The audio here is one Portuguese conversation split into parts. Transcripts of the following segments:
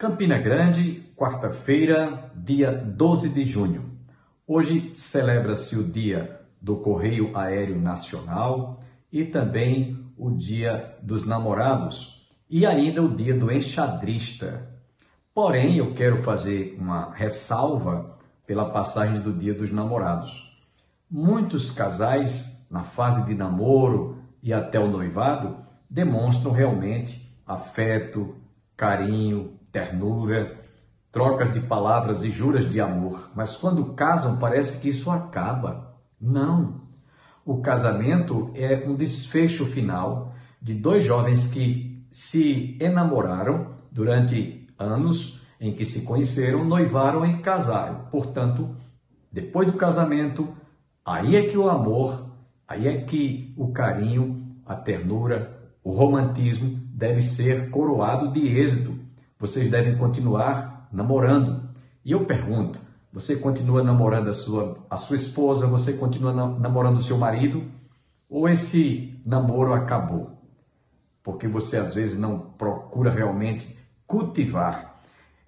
Campina Grande, quarta-feira, dia 12 de junho. Hoje celebra-se o Dia do Correio Aéreo Nacional e também o Dia dos Namorados e ainda o Dia do Enxadrista. Porém, eu quero fazer uma ressalva pela passagem do Dia dos Namorados. Muitos casais, na fase de namoro e até o noivado, demonstram realmente afeto, carinho, ternura, trocas de palavras e juras de amor. Mas quando casam, parece que isso acaba. Não. O casamento é um desfecho final de dois jovens que se enamoraram durante anos, em que se conheceram, noivaram e casaram. Portanto, depois do casamento, aí é que o amor, aí é que o carinho, a ternura, o romantismo deve ser coroado de êxito. Vocês devem continuar namorando. E eu pergunto, você continua namorando a sua esposa, você continua namorando o seu marido? Ou esse namoro acabou? Porque você às vezes não procura realmente cultivar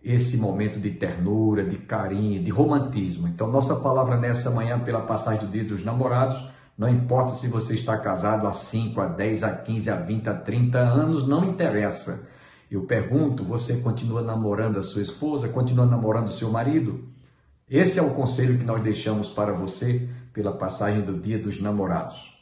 esse momento de ternura, de carinho, de romantismo. Então, nossa palavra nessa manhã, pela passagem do Dia dos Namorados, não importa se você está casado há 5, a 10, a 15, a 20, a 30 anos, não interessa. Eu pergunto, você continua namorando a sua esposa? Continua namorando o seu marido? Esse é o conselho que nós deixamos para você pela passagem do Dia dos Namorados.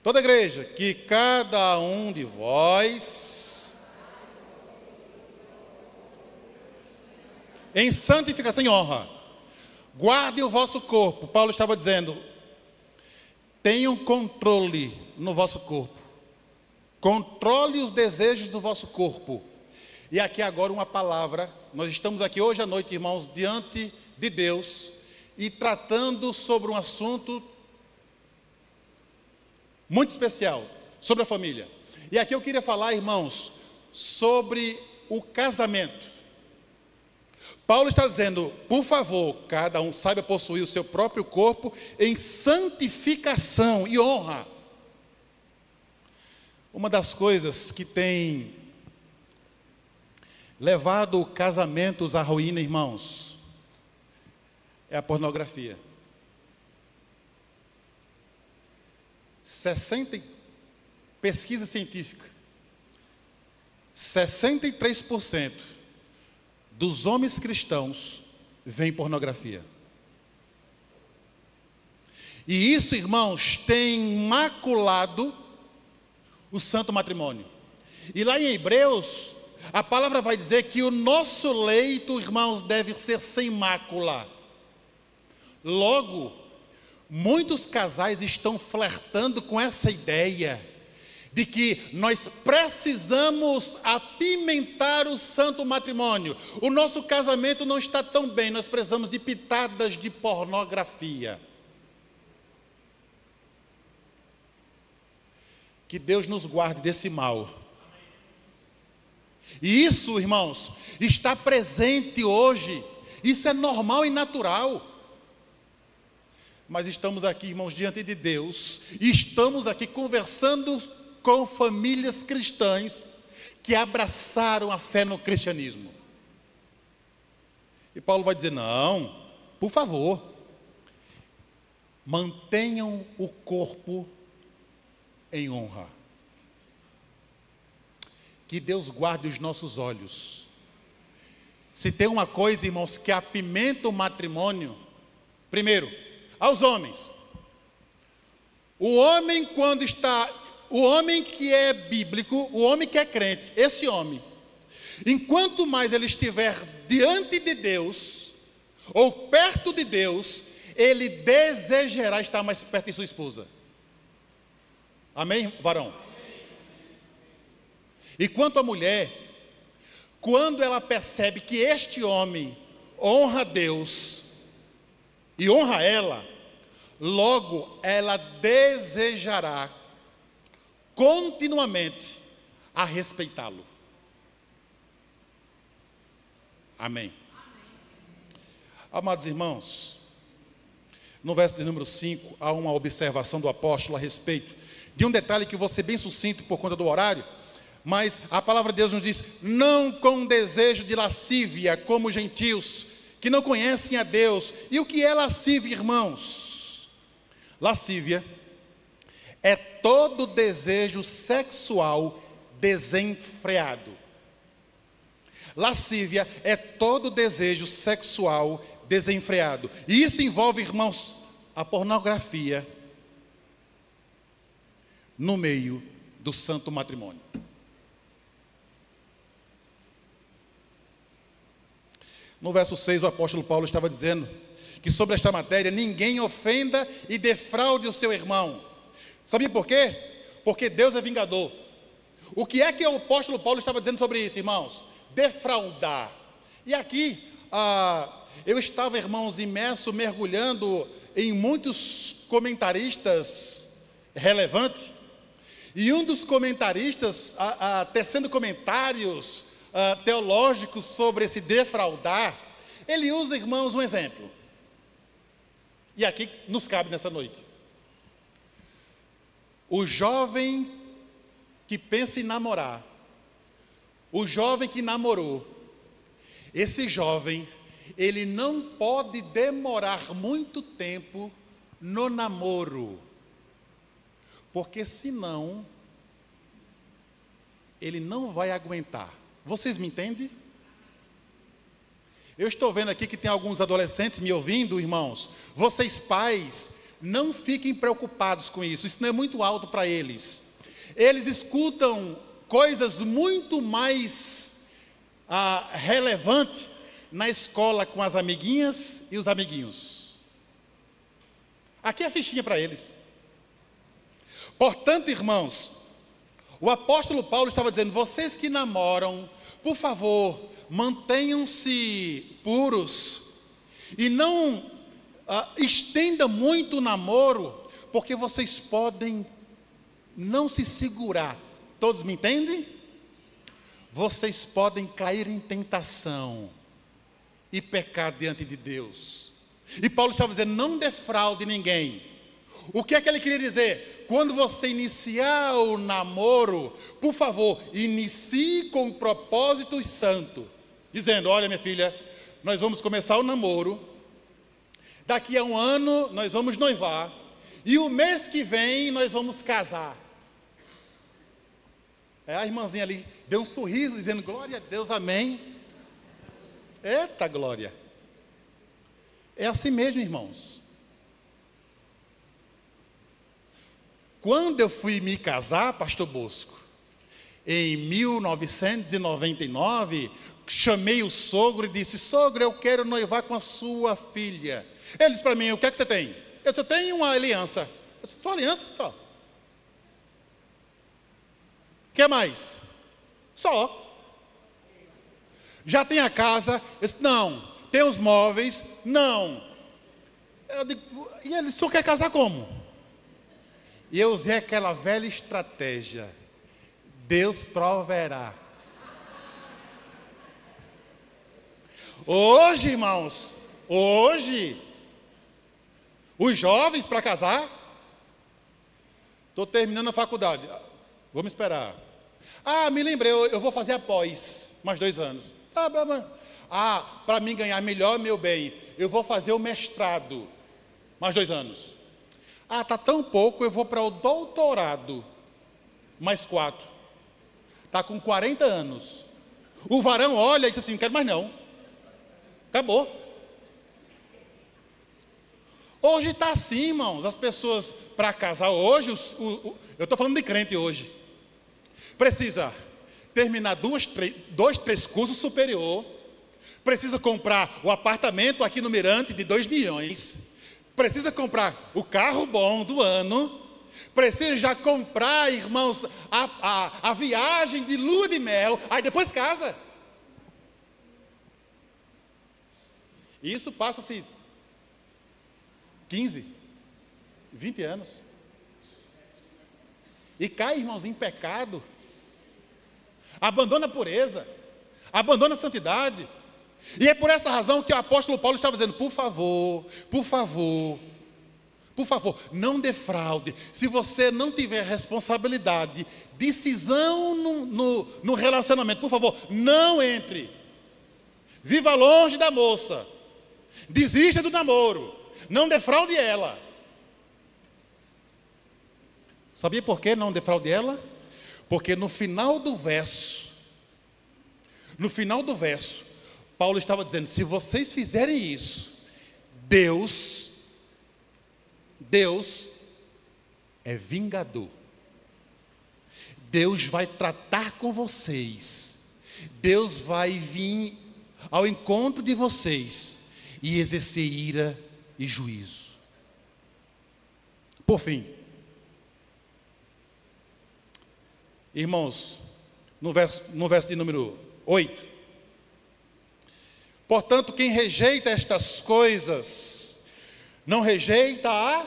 Toda igreja, que cada um de vós, em santificação e honra, guarde o vosso corpo. Paulo estava dizendo, tenham controle no vosso corpo. Controle os desejos do vosso corpo. E aqui agora uma palavra. Nós estamos aqui hoje à noite, irmãos, diante de Deus e tratando sobre um assunto muito especial, sobre a família. E aqui eu queria falar, irmãos, sobre o casamento. Paulo está dizendo, por favor, cada um saiba possuir o seu próprio corpo em santificação e honra. Uma das coisas que tem levado casamentos à ruína, irmãos, é a pornografia. Pesquisa científica, 63% dos homens cristãos veem pornografia. E isso, irmãos, tem maculado o santo matrimônio. E lá em Hebreus, a palavra vai dizer que o nosso leito, irmãos, deve ser sem mácula. Logo, muitos casais estão flertando com essa ideia de que nós precisamos apimentar o santo matrimônio. O nosso casamento não está tão bem, nós precisamos de pitadas de pornografia. Que Deus nos guarde desse mal. E isso, irmãos, está presente hoje. Isso é normal e natural. Mas estamos aqui, irmãos, diante de Deus, e estamos aqui conversando com famílias cristãs que abraçaram a fé no cristianismo. E Paulo vai dizer, não, por favor, mantenham o corpo em honra. Que Deus guarde os nossos olhos. Se tem uma coisa, irmãos, que apimenta o matrimônio, primeiro, aos homens. O homem que é bíblico, o homem que é crente, esse homem, enquanto mais ele estiver diante de Deus, ou perto de Deus, ele desejará estar mais perto de sua esposa. Amém, varão? E quanto à mulher, quando ela percebe que este homem honra Deus e honra ela, logo ela desejará continuamente a respeitá-lo. Amém. Amados irmãos, no verso de número 5, há uma observação do apóstolo a respeito de um detalhe que eu vou ser bem sucinto por conta do horário, mas a palavra de Deus nos diz: não com desejo de lascívia, como gentios, que não conhecem a Deus. E o que é lascívia, irmãos? Lascívia é todo desejo sexual desenfreado. Lascívia é todo desejo sexual desenfreado. E isso envolve, irmãos, a pornografia no meio do santo matrimônio. No verso 6, o apóstolo Paulo estava dizendo que sobre esta matéria ninguém ofenda e defraude o seu irmão. Sabia por quê? Porque Deus é vingador. O que é que o apóstolo Paulo estava dizendo sobre isso, irmãos? Defraudar. E aqui, eu estava, irmãos, imerso, mergulhando em muitos comentaristas relevantes, e um dos comentaristas, tecendo comentários teológicos sobre esse defraudar, ele usa, irmãos, um exemplo. E aqui nos cabe nessa noite. O jovem que pensa em namorar, o jovem que namorou, esse jovem, ele não pode demorar muito tempo no namoro, porque senão ele não vai aguentar. Vocês me entendem? Eu estou vendo aqui que tem alguns adolescentes me ouvindo, irmãos. Vocês pais, não fiquem preocupados com isso. Isso não é muito alto para eles. Eles escutam coisas muito mais relevantes na escola com as amiguinhas e os amiguinhos. Aqui é a fichinha para eles. Portanto, irmãos, o apóstolo Paulo estava dizendo: vocês que namoram, por favor, mantenham-se puros e não estenda muito o namoro, porque vocês podem não se segurar. Todos me entendem? Vocês podem cair em tentação e pecar diante de Deus. E Paulo estava dizendo: não defraude ninguém. O que é que ele queria dizer? Quando você iniciar o namoro, por favor, inicie com propósitos santos, dizendo: olha, minha filha, nós vamos começar o namoro, daqui a 1 ano nós vamos noivar, e o mês que vem nós vamos casar. A irmãzinha ali deu um sorriso, dizendo: glória a Deus, amém. Eita glória! É assim mesmo, irmãos. Quando eu fui me casar, pastor Bosco, em 1999, chamei o sogro e disse: sogro, eu quero noivar com a sua filha. Ele disse para mim: o que é que você tem? Eu disse: eu tenho uma aliança. Eu disse: só aliança? Só. O que mais? Só. Já tem a casa? Eu disse: não. Tem os móveis? Não. Eu digo: e ele só quer casar como? E eu usei aquela velha estratégia: Deus proverá. Hoje, irmãos, hoje, os jovens para casar, estou terminando a faculdade, vamos esperar. Me lembrei, eu vou fazer após mais 2 anos. Para mim ganhar melhor, meu bem, eu vou fazer o mestrado, mais 2 anos. Está tão pouco, eu vou para o doutorado, mais 4. Está com 40 anos. O varão olha e diz assim: não quero mais não. Acabou. Hoje está assim, irmãos. As pessoas, para casar hoje, eu estou falando de crente hoje, precisa terminar 2, 3 cursos superior, precisa comprar o apartamento aqui no Mirante de 2 milhões, precisa comprar o carro bom do ano, precisa já comprar, irmãos, a viagem de lua de mel, aí depois casa. E isso passa-se 15, 20 anos. E cai, irmãos, em pecado. Abandona a pureza, abandona a santidade. E é por essa razão que o apóstolo Paulo estava dizendo: por favor, Por favor, não defraude. Se você não tiver responsabilidade, decisão no relacionamento, por favor, não entre. Viva longe da moça. Desista do namoro. Não defraude ela. Sabia por que não defraude ela? Porque no final do verso, Paulo estava dizendo: se vocês fizerem isso, Deus é vingador. Deus vai tratar com vocês. Deus vai vir ao encontro de vocês e exercer ira e juízo. Por fim, irmãos, no verso de número 8. Portanto, quem rejeita estas coisas, não rejeita a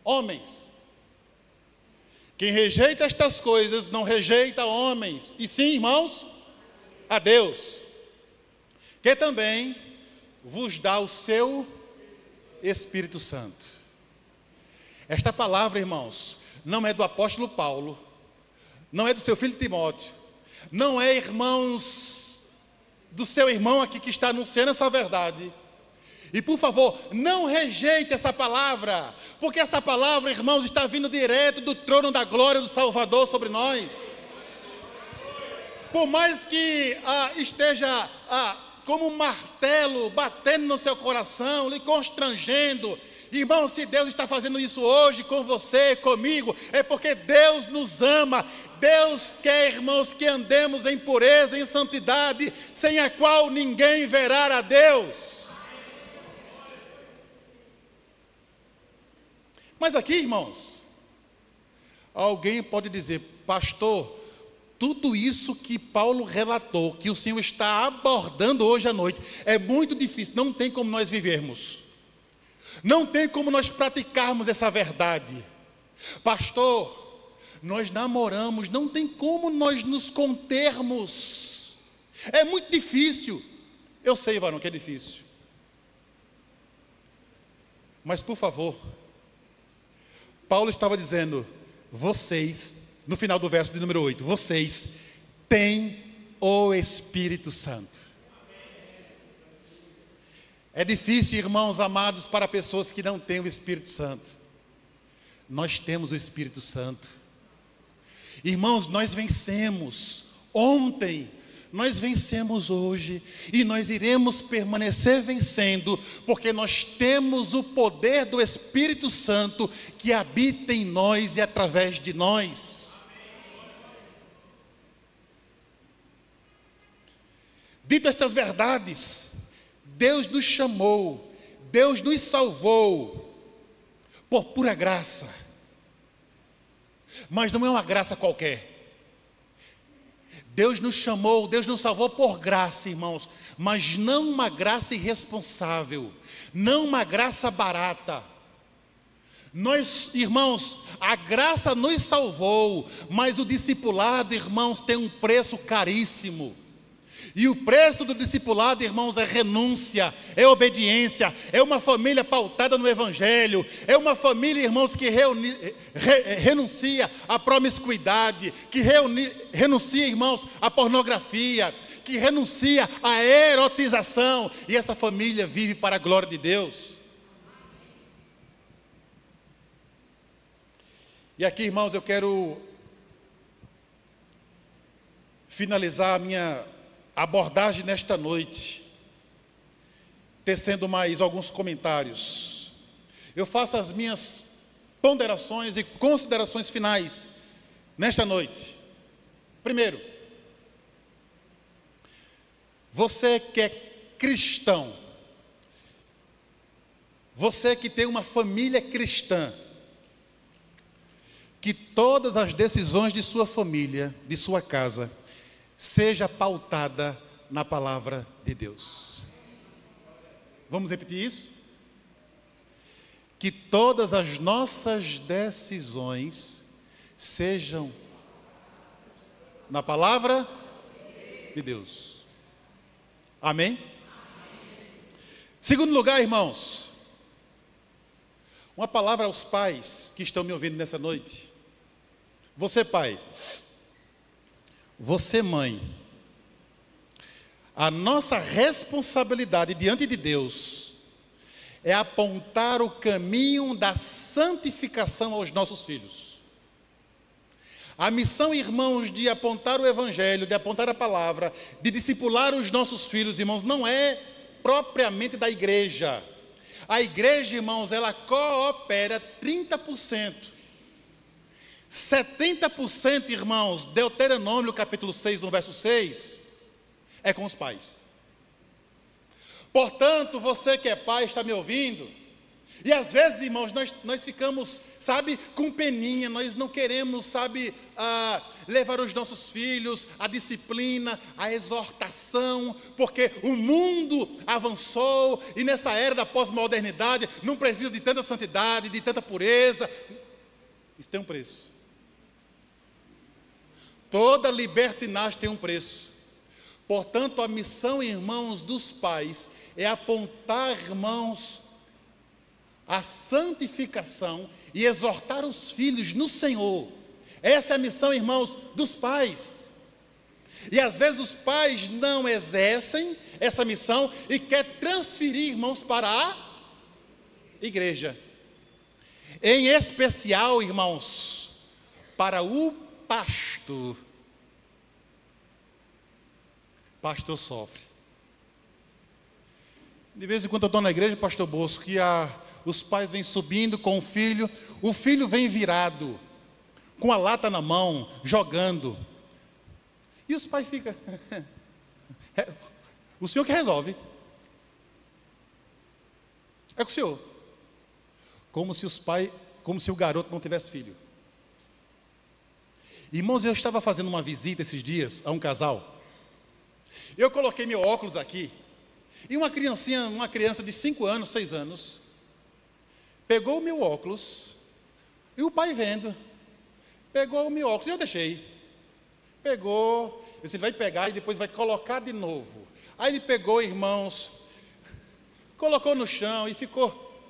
homens. Quem rejeita estas coisas, não rejeita homens, e sim, irmãos, a Deus, que também vos dá o seu Espírito Santo. Esta palavra, irmãos, não é do apóstolo Paulo, não é do seu filho Timóteo, não é, irmãos, do seu irmão aqui que está anunciando essa verdade. E por favor, não rejeite essa palavra, porque essa palavra, irmãos, está vindo direto do trono da glória do Salvador sobre nós. Por mais que esteja como um martelo batendo no seu coração, lhe constrangendo, irmão, se Deus está fazendo isso hoje com você, comigo, é porque Deus nos ama. Deus quer, irmãos, que andemos em pureza, em santidade, sem a qual ninguém verá a Deus. Mas aqui, irmãos, alguém pode dizer: pastor, tudo isso que Paulo relatou, que o Senhor está abordando hoje à noite, é muito difícil, não tem como nós vivermos. Não tem como nós praticarmos essa verdade. Pastor, nós namoramos, não tem como nós nos contermos. É muito difícil. Eu sei, varão, que é difícil. Mas, por favor, Paulo estava dizendo: vocês, no final do verso de número 8, vocês têm o Espírito Santo. É difícil, irmãos amados, para pessoas que não têm o Espírito Santo. Nós temos o Espírito Santo. Irmãos, nós vencemos ontem, nós vencemos hoje, e nós iremos permanecer vencendo, porque nós temos o poder do Espírito Santo que habita em nós e através de nós. Dito estas verdades, Deus nos chamou, Deus nos salvou por pura graça. Mas não é uma graça qualquer. Deus nos chamou, Deus nos salvou por graça, irmãos, mas não uma graça irresponsável, não uma graça barata. Nós, irmãos, a graça nos salvou, mas o discipulado, irmãos, tem um preço caríssimo. E o preço do discipulado, irmãos, é renúncia, é obediência, é uma família pautada no Evangelho, é uma família, irmãos, que renuncia à promiscuidade, que renuncia, irmãos, à pornografia, que renuncia à erotização, e essa família vive para a glória de Deus. E aqui, irmãos, eu quero finalizar a minha abordagem nesta noite, tecendo mais alguns comentários. Eu faço as minhas ponderações e considerações finais nesta noite. Primeiro, você que é cristão, você que tem uma família cristã, que todas as decisões de sua família, de sua casa, seja pautada na palavra de Deus. Vamos repetir isso? Que todas as nossas decisões sejam na palavra de Deus. Amém? Segundo lugar, irmãos, Uma palavra aos pais que estão me ouvindo nessa noite. Você, pai. Você, mãe. A nossa responsabilidade diante de Deus é apontar o caminho da santificação aos nossos filhos. A missão, irmãos, de apontar o Evangelho, de apontar a palavra, de discipular os nossos filhos, irmãos, não é propriamente da igreja. A igreja, irmãos, ela coopera 30%. 70%, irmãos, Deuteronômio capítulo 6, no verso 6, é com os pais. Portanto, você que é pai, está me ouvindo? E às vezes, irmãos, nós ficamos, sabe, com peninha, nós não queremos, sabe, levar os nossos filhos à disciplina, à exortação, porque o mundo avançou e nessa era da pós-modernidade não precisa de tanta santidade, de tanta pureza. Isso tem um preço. Toda libertinagem tem um preço. Portanto, a missão, irmãos, dos pais é apontar, irmãos, a santificação e exortar os filhos no Senhor. Essa é a missão, irmãos, dos pais. E às vezes os pais não exercem essa missão e querem transferir, irmãos, para a igreja. Em especial, irmãos, para o pastor. Pastor sofre. De vez em quando eu estou na igreja, pastor Bosco, que os pais vêm subindo com o filho vem virado, com a lata na mão, jogando. E os pais ficam, o senhor que resolve. É com o senhor. Como se o garoto não tivesse filho. Irmãos, eu estava fazendo uma visita esses dias a um casal. Eu coloquei meu óculos aqui, e uma criança de 5 anos, 6 anos, pegou o meu óculos, e o pai vendo, pegou o meu óculos, e eu deixei. Pegou, ele vai pegar e depois vai colocar de novo. Aí ele pegou, irmãos, colocou no chão e ficou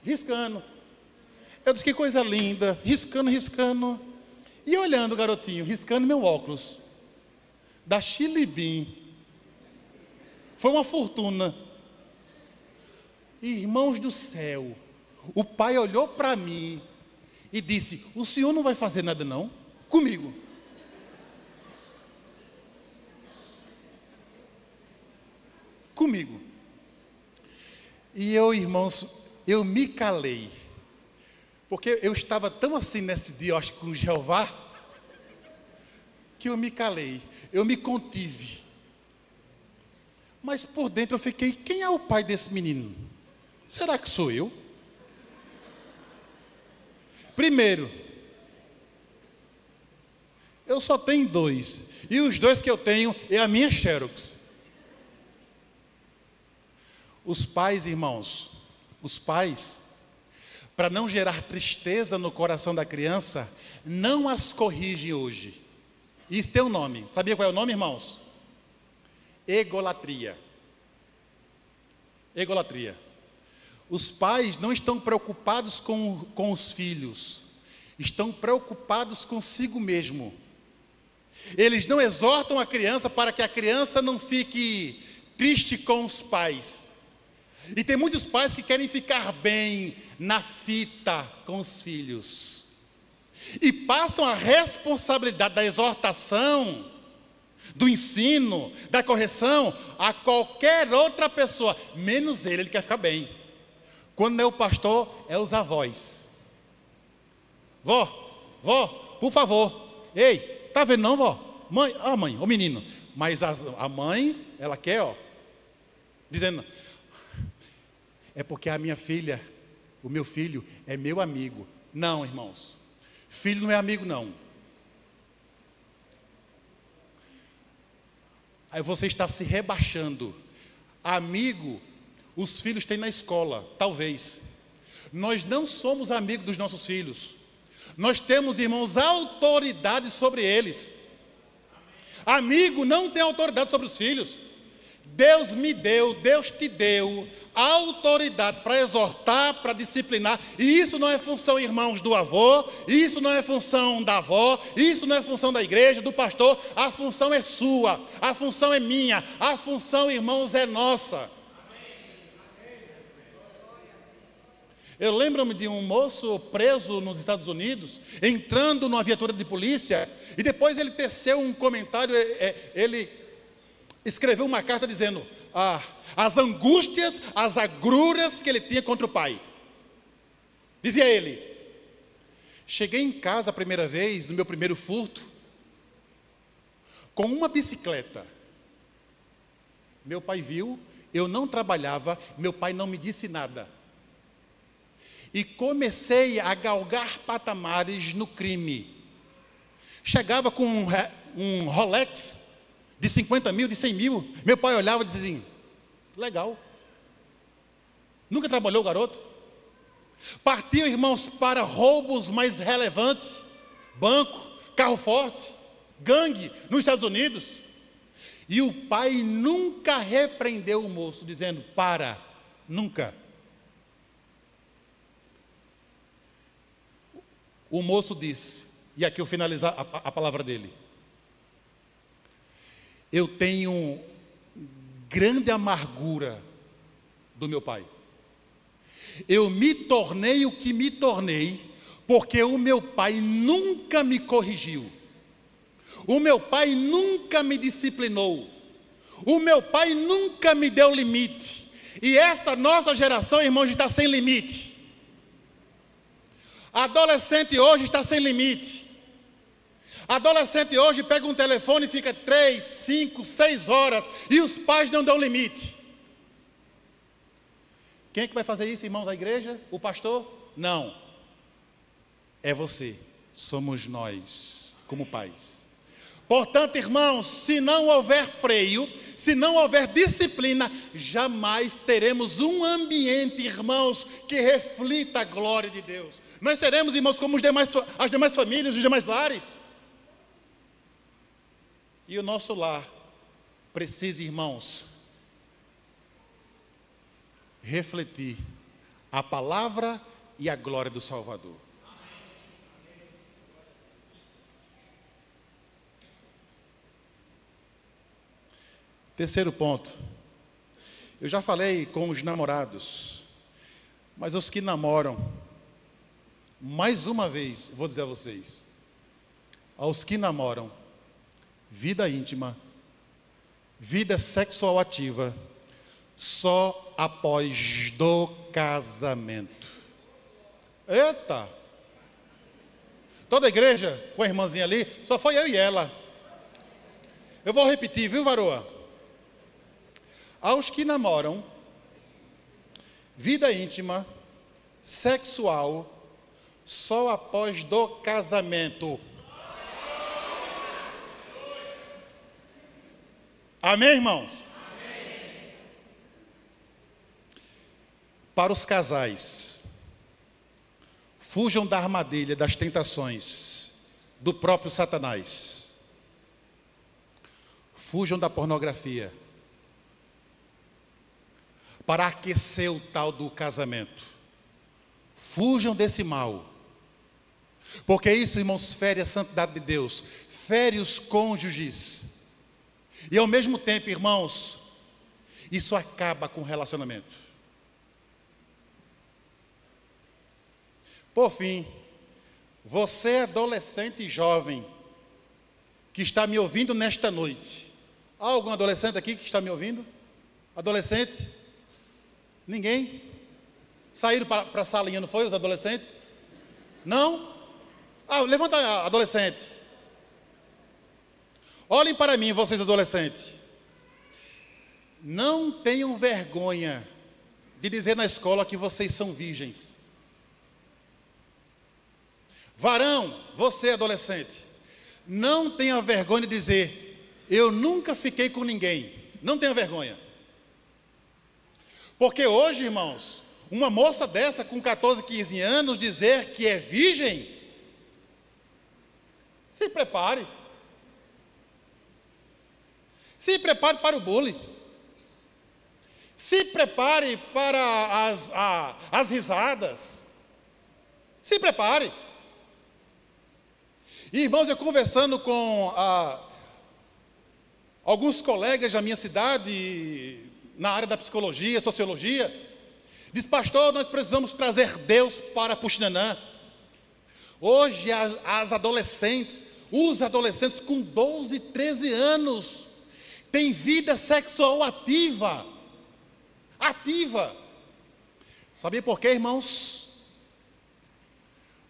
riscando. Eu disse, que coisa linda, riscando. E olhando o garotinho, riscando meu óculos, da Chilibim. Foi uma fortuna. Irmãos do céu, o pai olhou para mim e disse, o senhor não vai fazer nada não? Comigo. Comigo. E eu, irmãos, eu me calei. Porque eu estava tão assim nesse dia, eu acho que com Jeová, que eu me calei, eu me contive. Mas por dentro eu fiquei, quem é o pai desse menino? Será que sou eu? Primeiro, eu só tenho 2, e os 2 que eu tenho é a minha Xerox. Os pais, irmãos, para não gerar tristeza no coração da criança, não as corrigem hoje. Isso tem um nome. Sabia qual é o nome, irmãos? Egolatria. Egolatria. Os pais não estão preocupados com os filhos, estão preocupados consigo mesmo. Eles não exortam a criança para que a criança não fique triste com os pais. E tem muitos pais que querem ficar bem na fita com os filhos. E passam a responsabilidade da exortação, do ensino, da correção, a qualquer outra pessoa, menos ele quer ficar bem. Quando não é o pastor, é os avós. Vó, por favor. Ei, tá vendo não, vó? Mãe, mãe, o menino. Mas a mãe, ela quer, dizendo, é porque a minha filha, o meu filho, é meu amigo. Não, irmãos. Filho não é amigo, não. Aí você está se rebaixando. Amigo, os filhos têm na escola, talvez. Nós não somos amigos dos nossos filhos. Nós temos, irmãos, autoridade sobre eles. Amigo não tem autoridade sobre os filhos. Deus me deu, Deus te deu a autoridade para exortar, para disciplinar. E isso não é função, irmãos, do avô, isso não é função da avó, isso não é função da igreja, do pastor. A função é sua, a função é minha, a função, irmãos, é nossa. Eu lembro-me de um moço preso nos Estados Unidos, entrando numa viatura de polícia, e depois ele teceu um comentário, ele escreveu uma carta dizendo as angústias, as agruras que ele tinha contra o pai. Dizia ele: cheguei em casa a primeira vez, no meu primeiro furto, com uma bicicleta. Meu pai viu, eu não trabalhava, meu pai não me disse nada. E comecei a galgar patamares no crime. Chegava com um Rolex de 50 mil, de 100 mil. Meu pai olhava e dizia assim: legal. Nunca trabalhou o garoto. Partiu, irmãos, para roubos mais relevantes. Banco, carro forte, gangue nos Estados Unidos. E o pai nunca repreendeu o moço, dizendo: para, nunca. O moço disse, e aqui eu finalizar a palavra dele: eu tenho grande amargura do meu pai. Eu me tornei o que me tornei, porque o meu pai nunca me corrigiu. O meu pai nunca me disciplinou. O meu pai nunca me deu limite. E essa nossa geração, irmãos, está sem limite. Adolescente hoje está sem limite. Adolescente hoje pega um telefone e fica 3, 5, 6 horas e os pais não dão limite. Quem é que vai fazer isso, irmãos, a igreja? O pastor? Não. É você. Somos nós, como pais. Portanto, irmãos, se não houver freio, se não houver disciplina, jamais teremos um ambiente, irmãos, que reflita a glória de Deus. Nós seremos, irmãos, como as demais famílias, os demais lares. E o nosso lar precisa, irmãos, refletir a palavra e a glória do Salvador. Terceiro ponto. Eu já falei com os namorados, mas os que namoram, mais uma vez, vou dizer a vocês, aos que namoram, vida íntima, vida sexual ativa, só após do casamento. Eita! Toda a igreja, com a irmãzinha ali, só foi eu e ela. Eu vou repetir, viu, varoa? Aos que namoram, vida íntima, sexual, só após do casamento. Amém, irmãos? Amém. Para os casais, fujam da armadilha das tentações do próprio Satanás. Fujam da pornografia, para aquecer o tal do casamento. Fujam desse mal. Porque isso, irmãos, fere a santidade de Deus, fere os cônjuges. E ao mesmo tempo, irmãos, isso acaba com o relacionamento. Por fim, você adolescente e jovem que está me ouvindo nesta noite. Há algum adolescente aqui que está me ouvindo? Adolescente? Ninguém? Saíram para a salinha, não foi, os adolescentes? Não? Levanta, adolescente. Olhem para mim, vocês adolescentes. Não tenham vergonha de dizer na escola que vocês são virgens. Varão, você adolescente, não tenha vergonha de dizer: eu nunca fiquei com ninguém. Não tenha vergonha. Porque hoje, irmãos, uma moça dessa com 14, 15 anos dizer que é virgem, se prepare. Se prepare para o bullying. Se prepare para as risadas. Se prepare. E, irmãos, eu conversando com alguns colegas da minha cidade, na área da psicologia, sociologia, diz: pastor, nós precisamos trazer Deus para Puxinanã. Hoje as adolescentes, os adolescentes com 12, 13 anos, têm vida sexual ativa. Ativa. Sabia por quê, irmãos?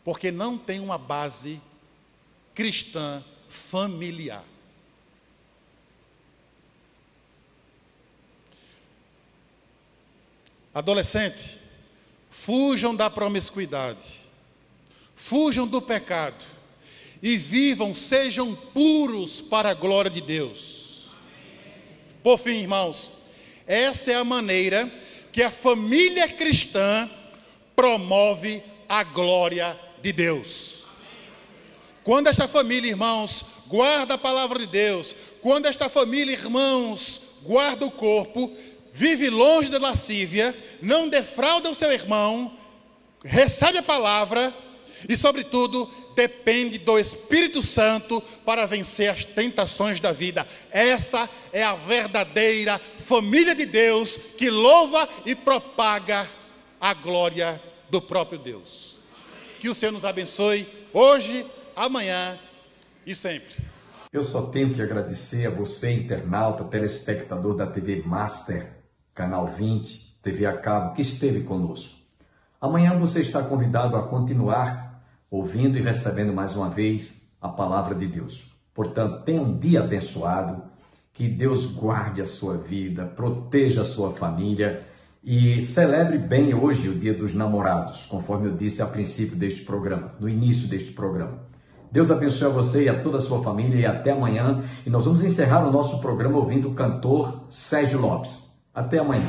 Porque não tem uma base cristã familiar. Adolescente, fujam da promiscuidade, fujam do pecado e vivam, sejam puros para a glória de Deus. Por fim, irmãos, essa é a maneira que a família cristã promove a glória de Deus. Quando esta família, irmãos, guarda a palavra de Deus, quando esta família, irmãos, guarda o corpo, vive longe da lascívia, não defrauda o seu irmão, recebe a palavra e, sobretudo, depende do Espírito Santo para vencer as tentações da vida. Essa é a verdadeira família de Deus que louva e propaga a glória do próprio Deus. Que o Senhor nos abençoe hoje, amanhã e sempre. Eu só tenho que agradecer a você, internauta, telespectador da TV Master, Canal 20, TV a cabo, que esteve conosco. Amanhã você está convidado a continuar ouvindo e recebendo mais uma vez a palavra de Deus. Portanto, tenha um dia abençoado, que Deus guarde a sua vida, proteja a sua família e celebre bem hoje o Dia dos Namorados, conforme eu disse a princípio deste programa, no início deste programa. Deus abençoe a você e a toda a sua família e até amanhã. E nós vamos encerrar o nosso programa ouvindo o cantor Sérgio Lopes. Até amanhã.